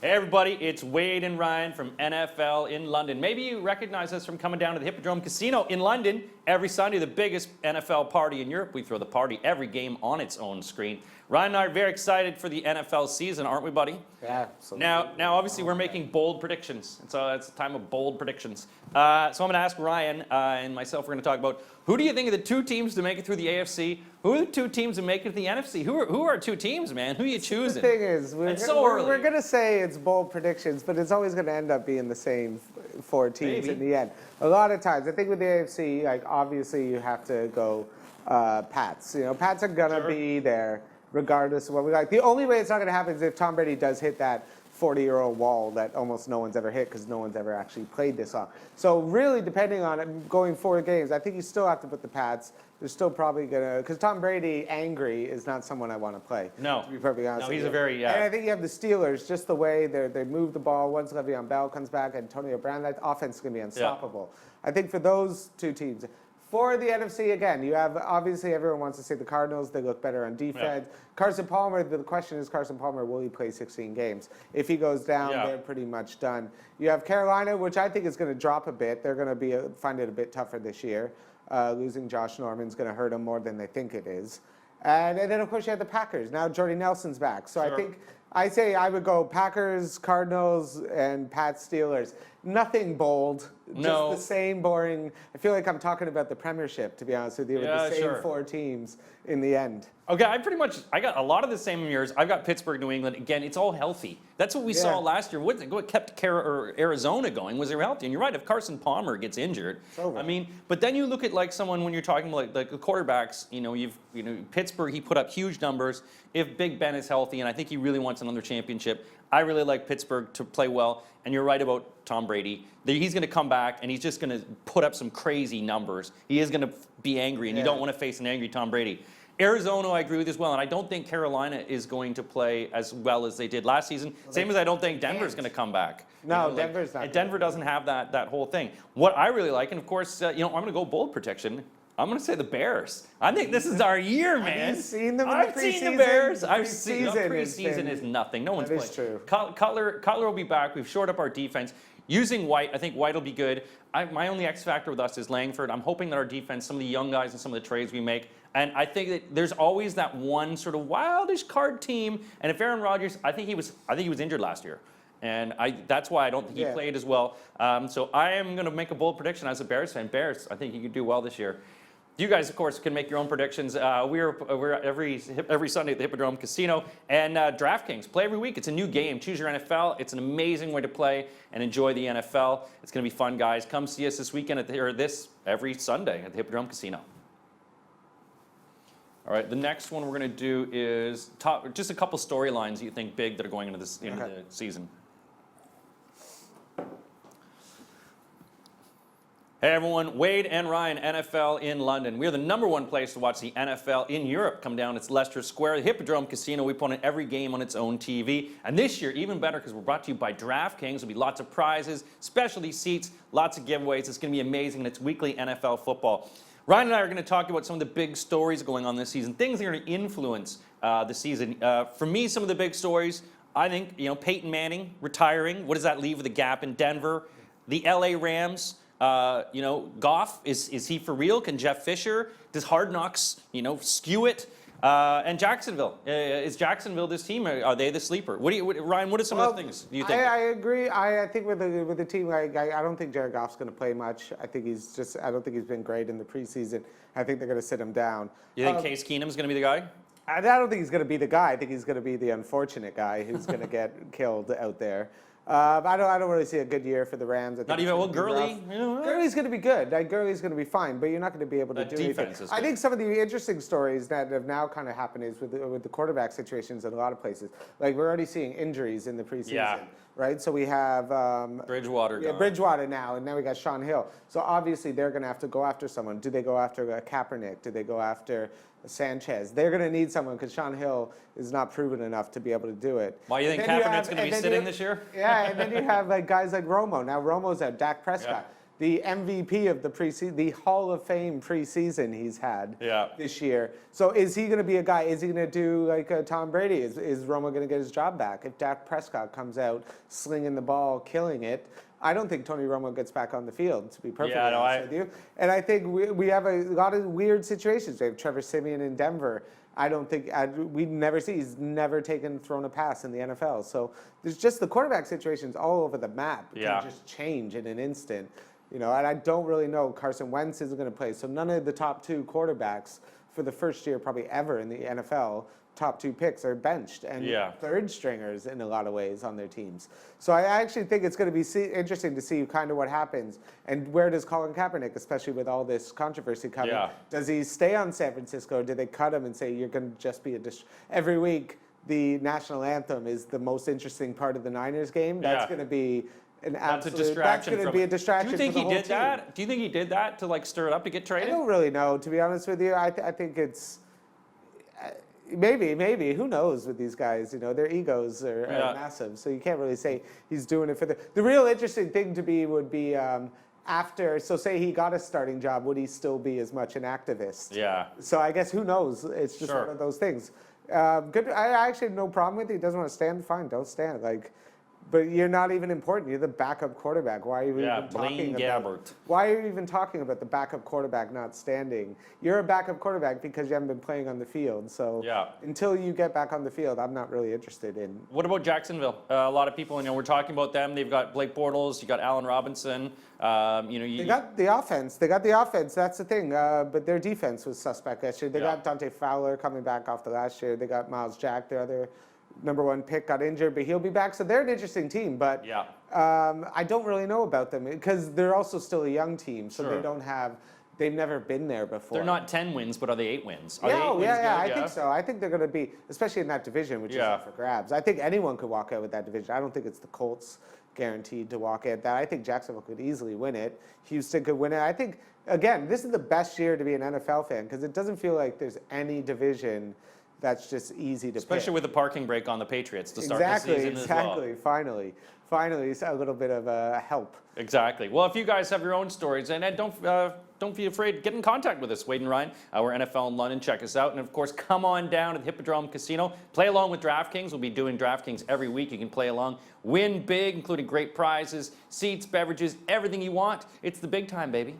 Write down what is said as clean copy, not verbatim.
Hey everybody, it's Wade and Ryan from NFL in London. Maybe you recognize us from coming down to the Hippodrome Casino in London every Sunday, the biggest NFL party in Europe. We throw the party, every game on its own screen. Ryan and I are very excited for the NFL season, aren't we, buddy? Yeah, absolutely. Now, obviously, we're making bold predictions, and so it's a time of bold predictions. So I'm going to ask Ryan and myself. We're going to talk about who do you think are the two teams to make it through the AFC? Who are the two teams to make it to the NFC? Who are two teams, man? Who are you choosing? The thing is, we're going to say it's bold predictions, but it's always going to end up being the same four teams in the end. A lot of times, I think with the AFC, like obviously you have to go Pats. You know, Pats are going to be there regardless of what we like. The only way it's not going to happen is if Tom Brady does hit that 40-year-old wall that almost no one's ever hit because no one's ever actually played this long. So really, depending on it, going 4 games, I think you still have to put the Pats. They're still probably going to, because Tom Brady, angry, is not someone I want to play. No. To be perfectly honest. No, he's a very, And I think you have the Steelers, just the way they move the ball. Once Le'Veon Bell comes back, Antonio Brown, that offense is going to be unstoppable. I think for those two teams. For the NFC, again, you have, obviously, everyone wants to say the Cardinals. They look better on defense. Yeah. Carson Palmer, the question is, Carson Palmer, will he play 16 games? If he goes down, they're pretty much done. You have Carolina, which I think is going to drop a bit. They're going to find it a bit tougher this year. Losing Josh Norman's going to hurt them more than they think it is. And then, of course, you have the Packers. Now Jordy Nelson's back. So I think I would go Packers, Cardinals, and Pats, Steelers. Nothing bold. Just the same boring. I feel like I'm talking about the Premiership, to be honest with you, with the same 4 teams in the end. Okay, I got a lot of the same years. I've got Pittsburgh, New England. Again, it's all healthy. That's what we saw last year. What kept Arizona going was they were healthy. And you're right, if Carson Palmer gets injured, I mean, but then you look at like someone when you're talking like the quarterbacks. You know, Pittsburgh. He put up huge numbers. If Big Ben is healthy, and I think he really wants another championship, I really like Pittsburgh to play well. And you're right about Tom Brady. He's going to come back, and he's just going to put up some crazy numbers. He is going to be angry, and you don't want to face an angry Tom Brady. Arizona, I agree with as well, and I don't think Carolina is going to play as well as they did last season. Same as I don't think Denver's going to come back. No, Denver's not. Denver doesn't have that whole thing. What I really like, and of course, I'm going to go bold prediction. I'm going to say the Bears. I think this is our year, man. Have you seen them in the preseason? I've seen the Bears. I've seen them. Preseason is nothing. No one's playing. That is true. Cutler will be back. We've shored up our defense. Using White, I think White will be good. My only X factor with us is Langford. I'm hoping that our defense, some of the young guys and some of the trades we make, and I think that there's always that one sort of wildish card team. And if Aaron Rodgers, I think he was injured last year. And that's why I don't think he played as well. So I am going to make a bold prediction as a Bears fan. Bears, I think you could do well this year. You guys, of course, can make your own predictions. We're every Sunday at the Hippodrome Casino. And DraftKings, play every week. It's a new game. Choose your NFL. It's an amazing way to play and enjoy the NFL. It's going to be fun, guys. Come see us this weekend every Sunday at the Hippodrome Casino. All right, the next one we're going to do is just a couple storylines that you think big that are going into the season. Hey everyone, Wade and Ryan, NFL in London. We're the #1 place to watch the NFL in Europe. Come down, it's Leicester Square, the Hippodrome Casino. We put on every game on its own TV. And this year, even better, because we're brought to you by DraftKings. There'll be lots of prizes, specialty seats, lots of giveaways. It's going to be amazing, and it's weekly NFL football. Ryan and I are going to talk about some of the big stories going on this season, things that are going to influence the season. For me, some of the big stories, I think, Peyton Manning retiring. What does that leave with the gap in Denver? The LA Rams. Goff, is he for real? Can Jeff Fisher? Does Hard Knocks, skew it? And Jacksonville. Is Jacksonville this team? Are they the sleeper? Ryan, what are some of the things you think? I agree. I think with the team, I don't think Jared Goff's going to play much. I don't think he's been great in the preseason. I think they're going to sit him down. You think Case Keenum's going to be the guy? I don't think he's going to be the guy. I think he's going to be the unfortunate guy who's going to get killed out there. I don't really see a good year for the Rams. Not even Gurley. Gurley's going to be good. Gurley's going to be fine, but you're not going to be able to do anything. I think some of the interesting stories that have now kind of happened is with the quarterback situations in a lot of places. Like we're already seeing injuries in the preseason, right? So we have Bridgewater. Bridgewater now, and now we got Sean Hill. So obviously they're going to have to go after someone. Do they go after Kaepernick? Do they go after Sanchez? They're going to need someone because Sean Hill is not proven enough to be able to do it. Why, you think Kaepernick's going to be sitting this year? Yeah, and then you have guys like Romo. Now Romo's out. Dak Prescott. the MVP of the preseason, the Hall of Fame preseason he's had this year. So is he going to be a guy? Is he going to do like Tom Brady? Is Romo going to get his job back? If Dak Prescott comes out slinging the ball, killing it, I don't think Tony Romo gets back on the field, to be perfectly honest with you. And I think we have a lot of weird situations. We have Trevor Siemian in Denver. I don't think we never see. He's never thrown a pass in the NFL. So there's just the quarterback situations all over the map. It can just change in an instant. And I don't really know. Carson Wentz isn't going to play. So none of the top 2 quarterbacks for the first year probably ever in the NFL, top 2 picks are benched and third stringers in a lot of ways on their teams. So I actually think it's going to be interesting to see kind of what happens and where does Colin Kaepernick, especially with all this controversy coming, does he stay on San Francisco or do they cut him and say you're going to just be every week the national anthem is the most interesting part of the Niners game? That's going to be an absolute. That's going to be a distraction. Do you think for the he whole did team. that? Do you think he did that to like stir it up to get traded? I don't really know, to be honest with you. I think it's. Maybe. Who knows with these guys? Their egos are massive, so you can't really say he's doing it for the real interesting thing to be would be after. So say he got a starting job, would he still be as much an activist? Yeah. So I guess who knows? It's just one of those things. Good. I actually have no problem with it. He doesn't want to stand. Fine, don't stand. But you're not even important. You're the backup quarterback. Why are you even talking about? Why are you even talking about the backup quarterback not standing? You're a backup quarterback because you haven't been playing on the field. So until you get back on the field, I'm not really interested in. What about Jacksonville? A lot of people, we're talking about them. They've got Blake Bortles. You got Allen Robinson. They got the offense. That's the thing. But their defense was suspect last year. They got Dante Fowler coming back off the last year. They got Miles Jack, their other #1 pick, got injured, but he'll be back. So they're an interesting team, but I don't really know about them because they're also still a young team, so they've never been there before. They're not 10 wins, but are they 8 wins? Are they 8 wins good? I think so. I think they're going to be, especially in that division, which is up for grabs. I think anyone could walk out with that division. I don't think it's the Colts guaranteed to walk out that. I think Jacksonville could easily win it. Houston could win it. I think, again, this is the best year to be an NFL fan because it doesn't feel like there's any division that's just easy to Especially pick. with the parking brake on the Patriots to start the season as well. Finally, a little bit of help. Exactly. Well, if you guys have your own stories, and don't be afraid, get in contact with us, Wade and Ryan. We're NFL in London. Check us out. And, of course, come on down to the Hippodrome Casino. Play along with DraftKings. We'll be doing DraftKings every week. You can play along. Win big, including great prizes, seats, beverages, everything you want. It's the big time, baby.